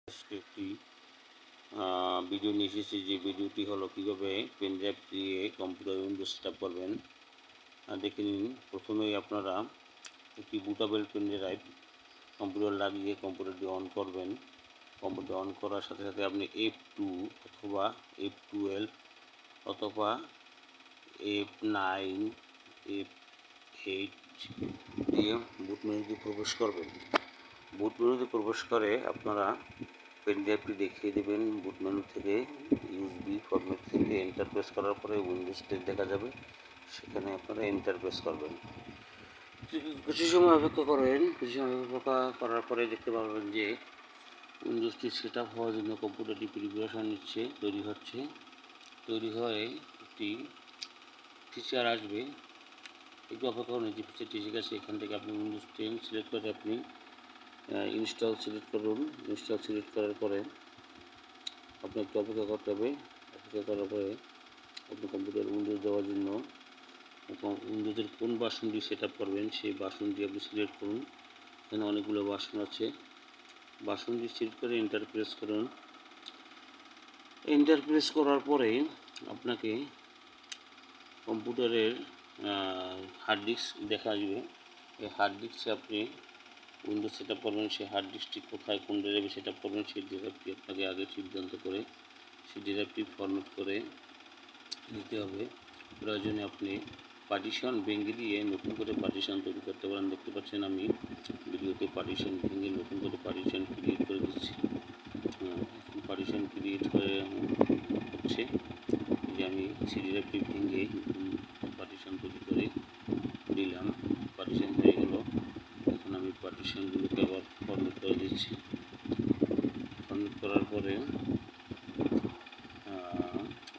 আজকে একটি ভিডিও নিয়ে এসেছি, যে ভিডিওটি হলো কীভাবে পেন ড্রাইভ দিয়ে কম্পিউটার উইন্ডোজ সেট আপ করবেন। দেখে নিন। প্রথমেই আপনারা একটি বুটেবল পেন ড্রাইভ কম্পিউটার লাগিয়ে কম্পিউটারটি অন করবেন। কম্পিউটার অন করার সাথে সাথে আপনি F2 অথবা F12 অথবা F9 F8 দিয়ে বুট মেনুতে প্রবেশ করবেন। বুট মেনুতে প্রবেশ করে আপনারা পেন ড্রাইভটি দেখিয়ে দেবেন। বুট মেনু থেকে ইউএসবি ফরম্যাট থেকে এন্টার প্রেস করার পরে উইন্ডোজ 10 দেখা যাবে, সেখানে আপনারা এন্টার প্রেস করবেন। কিছু সময় অপেক্ষা করেন। কিছু সময় অপেক্ষা করার পরে দেখতে পারবেন যে উইন্ডোজটি সেট আপ হওয়ার জন্য কম্পিউটারটি প্রিপারেশন নিচ্ছে, তৈরি হয়ে একটি ফিচার আসবে। একটু অপেক্ষা করুন। যে ফিচারটি এসে গেছে, এখান থেকে আপনি উইন্ডোজ 10 সিলেক্ট করে আপনি ইনস্টল সিলেক্ট করুন। ইনস্টল সিলেক্ট করার পরে আপনি একটু অপেক্ষা করতে হবে। অপেক্ষা করার পরে আপনি কম্পিউটার উইন্ডোজ দেওয়ার জন্য উইন্ডোজের কোন ভার্সনটি সেট আপ করবেন সেই ভার্সনটি আপনি সিলেক্ট করুন। এখানে অনেকগুলো ভার্সন আছে। ভার্সনটি সিলেক্ট করে এন্টার প্রেস করুন। এন্টার প্রেস করার পরে আপনাকে কম্পিউটারের হার্ড ডিস্ক দেখা আসবে। এই হার্ড ডিস্কে আপনি উইন্ডোজ সেট আপ করবেন। সেই হার্ড ডিস্কটি কোথায় কোন ড্রাইভে সেট আপ করবেন সেই ড্রাইভটি আপনাকে আগে সিদ্ধান্ত করে সেই ড্রাইভটি ফরম্যাট করে নিতে হবে। প্রয়োজনে আপনি পার্টিশন ভেঙে দিয়ে নতুন করে পার্টিশন তৈরি করতে পারেন। দেখতে পাচ্ছেন আমি ভিডিওতে পার্টিশন ভেঙে নতুন করে পার্টিশন ক্রিয়েট করে দিচ্ছি। পার্টিশন ক্রিয়েট করে হচ্ছে যে আমি সেই ড্রাইভটি ভেঙে পার্টিশন তৈরি করে দিলাম। পার্টিশন হয়ে গেল। এখন আমি পার্টিশনগুলোকে আবার ফরম্যাট করে দিচ্ছি। ফরম্যাট করার পরে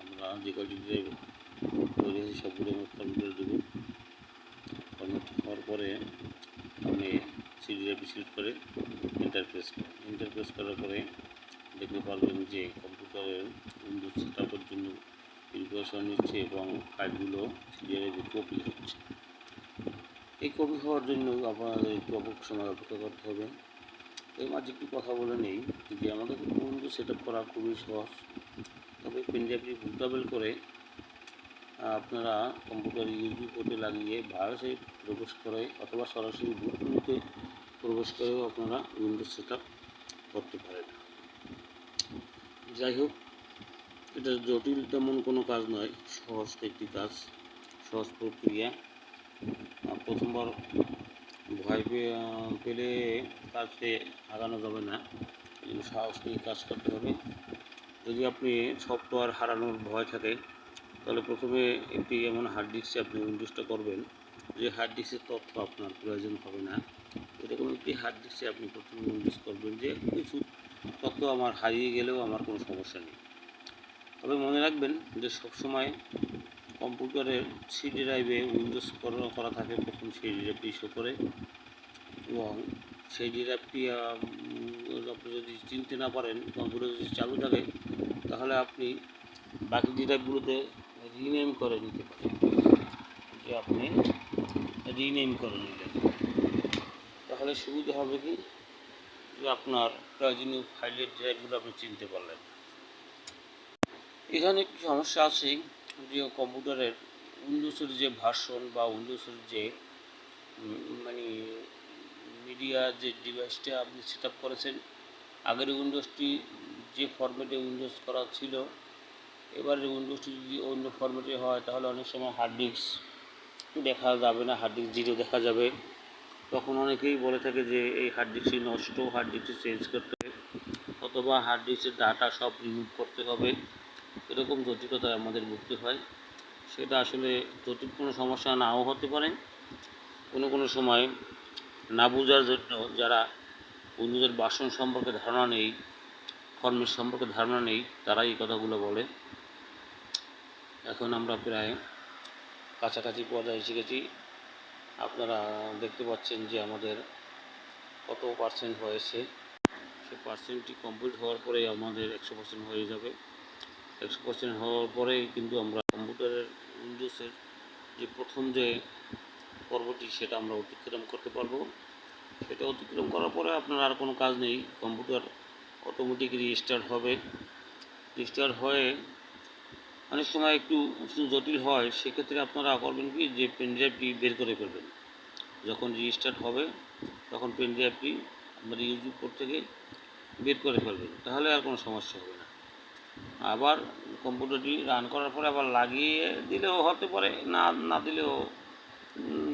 আমরা যে কয়টি ড্রাইভ তৈরি হয়েছে সবগুলো আমি ফরম্যাট করে দেবো। ফরম্যাট হওয়ার পরে আপনি সিডি ড্রাইভটি সিলেক্ট করে এন্টার প্রেস করেন। এন্টার প্রেস করার পরে দেখতে পারবেন যে কম্পিউটারের উইন্ডোজ সেট আপের জন্য প্রিপারেশন নিচ্ছে এবং ফাইলগুলো সিডি ড্রাইভে কপি হচ্ছে। এই কপি হওয়ার জন্য আপনাদের একটু সময় অপেক্ষা করতে হবে। এর মাঝে একটু কথা বলে নেই যে আমাদের উইন্ডোজ সেট আপ করা খুবই সহজ। তবে পেন ড্রাইভটি বুটেবল করে আপনারা কম্পিউটার ইউএসবি পোর্টে লাগিয়ে ভায়োসে প্রবেশ করে অথবা সরাসরি বুট মেনুতে প্রবেশ করেও আপনারা উইন্ডোজ সেট আপ করতে পারেন। যাই হোক, এটা জটিল তেমন কোনো কাজ নয়, সহজ একটি কাজ, সহজ প্রক্রিয়া। প্রথমবার ভয় পেলে কাজে আগানো যাবে না, কিন্তু সাহস নিয়ে কাজ করতে হবে। যদি আপনি সফটওয়্যার হারানোর ভয় থাকে তাহলে প্রথমে একটি এমন হার্ড ডিস্কে আপনি উইন্ডোজটা করবেন যে হার্ড ডিস্কের তথ্য আপনার প্রয়োজন হবে না। এরকম একটি হার্ড ডিস্কে আপনি প্রথমে উইন্ডোজ করবেন যে কিছু তথ্য আমার হারিয়ে গেলেও আমার কোনো সমস্যা নেই। তবে মনে রাখবেন যে সবসময় কম্পিউটারের সিডি ড্রাইভে উইন্ডোজ করা থাকে, প্রথম সেই ড্রাইভটি শো করে এবং সেই ড্রাইভটি আপনি যদি চিনতে না পারেন, কম্পিউটার যদি চালু থাকে, তাহলে আপনি বাকি ড্রাইভগুলোতে রিনেম করে নিতে পারেন। যে আপনি রিনেম করে নিলেন, তাহলে সুবিধা হবে কি যে আপনার প্রয়োজনীয় ফাইলের ড্রাইভগুলো আপনি চিনতে পারলেন। এখানে একটি সমস্যা আছে যে কম্পিউটারের উইন্ডোজের যে ভার্সন বা উইন্ডোজের যে মানে মিডিয়া যে ডিভাইসটা আপনি সেট আপ করেছেন, আগের উইন্ডোজটি যে ফরম্যাটে উইন্ডোজ করা ছিল, এবারে উইন্ডোজটি যদি অন্য ফরম্যাটে হয় তাহলে অনেক সময় হার্ড ডিস্ক দেখা যাবে না, হার্ড ডিস্ক জিরো দেখা যাবে। তখন অনেকেই বলে থাকে যে এই হার্ড ডিস্কটি নষ্ট, হার্ড ডিস্কটি চেঞ্জ করতে হবে অথবা হার্ড ডিস্কের ডাটা সব রিমুভ করতে হবে। এরকম জটিলতায় আমাদের ভুগতে হয়। সেটা আসলে জটিল কোনো সমস্যা নাও হতে পারে। কোনো সময় না বোঝার জন্য যারা উইন্ডোজের ভার্সন সম্পর্কে ধারণা নেই, ফরম্যাট সম্পর্কে ধারণা নেই, তারাই এই কথাগুলো বলে। এখন আমরা প্রায় কাছাকাছি পর্যায়ে এসে গেছি। আপনারা দেখতে পাচ্ছেন যে আমাদের কত পার্সেন্ট হয়েছে। সেই পার্সেন্টটি কমপ্লিট হওয়ার পরে আমাদের 100% হয়ে যাবে। 100% হওয়ার পরেই কিন্তু আমরা কম্পিউটারের উইন্ডোজের যে প্রথম যে পর্বটি সেটা আমরা অতিক্রম করতে পারবো। সেটা অতিক্রম করার পরে আপনার আর কোনো কাজ নেই। কম্পিউটার অটোমেটিক রিস্টার্ট হবে। রিস্টার্ট হয়ে অনেক সময় একটু জটিল হয়, সেক্ষেত্রে আপনারা করবেন কি যে পেন ড্রাইভটি বের করে ফেলবেন। যখন রিস্টার্ট হবে তখন পেন ড্রাইভটি আপনার ইউএসবি পোর্ট থেকে বের করে ফেলবেন, তাহলে আর কোনো সমস্যা হবে না। আবার কম্পিউটারটি রান করার পরে আবার লাগিয়ে দিলেও হতে পারে, না না দিলেও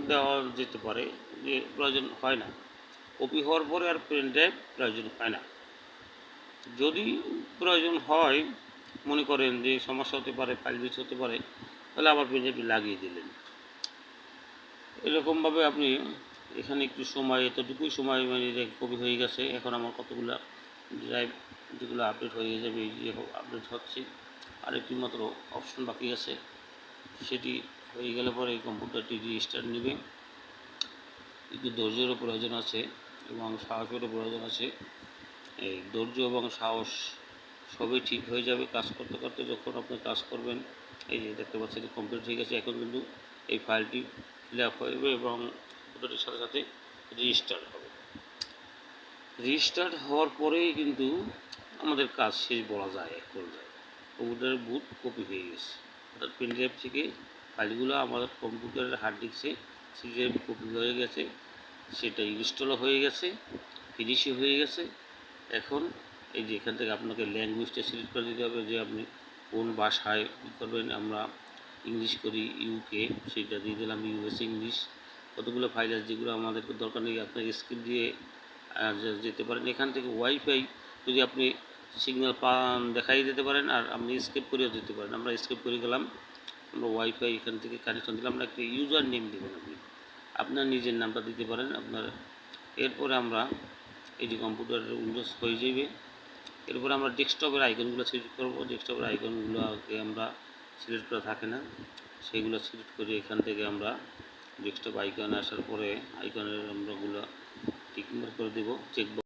দেওয়া যেতে পারে, যে প্রয়োজন হয় না। কপি হওয়ার পরে আর পেন ড্রাইভ প্রয়োজন হয় না। যদি প্রয়োজন হয়, মনে করেন যে সমস্যা হতে পারে, ফাইল মিস হতে পারে, তাহলে আবার পেন ড্রাইভটি লাগিয়ে দিলেন। এরকমভাবে আপনি এখানে একটু সময়, এতটুকুই সময় মানে কপি হয়ে গেছে। এখন আমার কতগুলো ড্রাইভ যেগুলো আপডেট হয়ে যাবে, এই আপডেট হচ্ছে, আর একটি মাত্র অপশন বাকি আছে, সেটি হয়ে গেলে পরে এই কম্পিউটারটি রিস্টার্ট নেবে। একটু ধৈর্যেরও প্রয়োজন আছে এবং সাহসেরও প্রয়োজন আছে। এই ধৈর্য এবং সাহস সবই ঠিক হয়ে যাবে কাজ করতে করতে। যখন আপনি কাজ করবেন, এই যে দেখতে পাচ্ছেন কমপ্লিট হয়ে গেছে। এখন কিন্তু এই ফাইলটি ফিল আপ হবে এবং কম্পিউটারের সাথে সাথে রিস্টার্ট হবে। রিস্টার্ট হওয়ার পরেই কিন্তু আমাদের কাজ শেষ বলা যায়। এক পর্যায়ে কম্পিউটারের বুট কপি হয়ে গেছে, অর্থাৎ পেন ড্রাইভ থেকে ফাইলগুলো আমাদের কম্পিউটারের হার্ড ডিস্কে সি ড্রাইভ কপি হয়ে গেছে, সেটা ইনস্টলও হয়ে গেছে, ফিনিশও হয়ে গেছে। এখন এই যে এখান থেকে আপনাকে ল্যাঙ্গুয়েজটা সিলেক্ট করে দিতে হবে, যে আপনি কোন ভাষায় করবেন। আমরা ইংলিশ করি, ইউকে, সেটা দিয়ে দিলাম ইউএস ইংলিশ। কতগুলো ফাইল আছে যেগুলো আমাদেরকে দরকার নেই, আপনাকে স্কিপ দিয়ে যেতে পারেন। এখান থেকে ওয়াইফাই যদি আপনি সিগন্যাল পান দেখাই দিতে পারেন, আর আপনি স্কিপ করেও যেতে পারেন। আমরা স্কিপ করে গেলাম, আমরা ওয়াইফাই এখান থেকে কানেকশন দিলাম। আমরা একটা ইউজার নেম দেবেন, আপনি আপনার নিজের নামটা দিতে পারেন আপনার। এরপরে আমরা এই যে কম্পিউটারের উইন্ডোজ হয়ে যাবে। এরপরে আমরা ডেস্কটপের আইকনগুলো সিলেক্ট করবো। ডেস্কটপের আইকনগুলোকে আমরা সিলেক্ট করা থাকে না, সেগুলো সিলেক্ট করে এখান থেকে আমরা ডেস্কটপ আইকনে আসার পরে আইকনের আমরাগুলো টিক মার্ক করে দেবো, চেক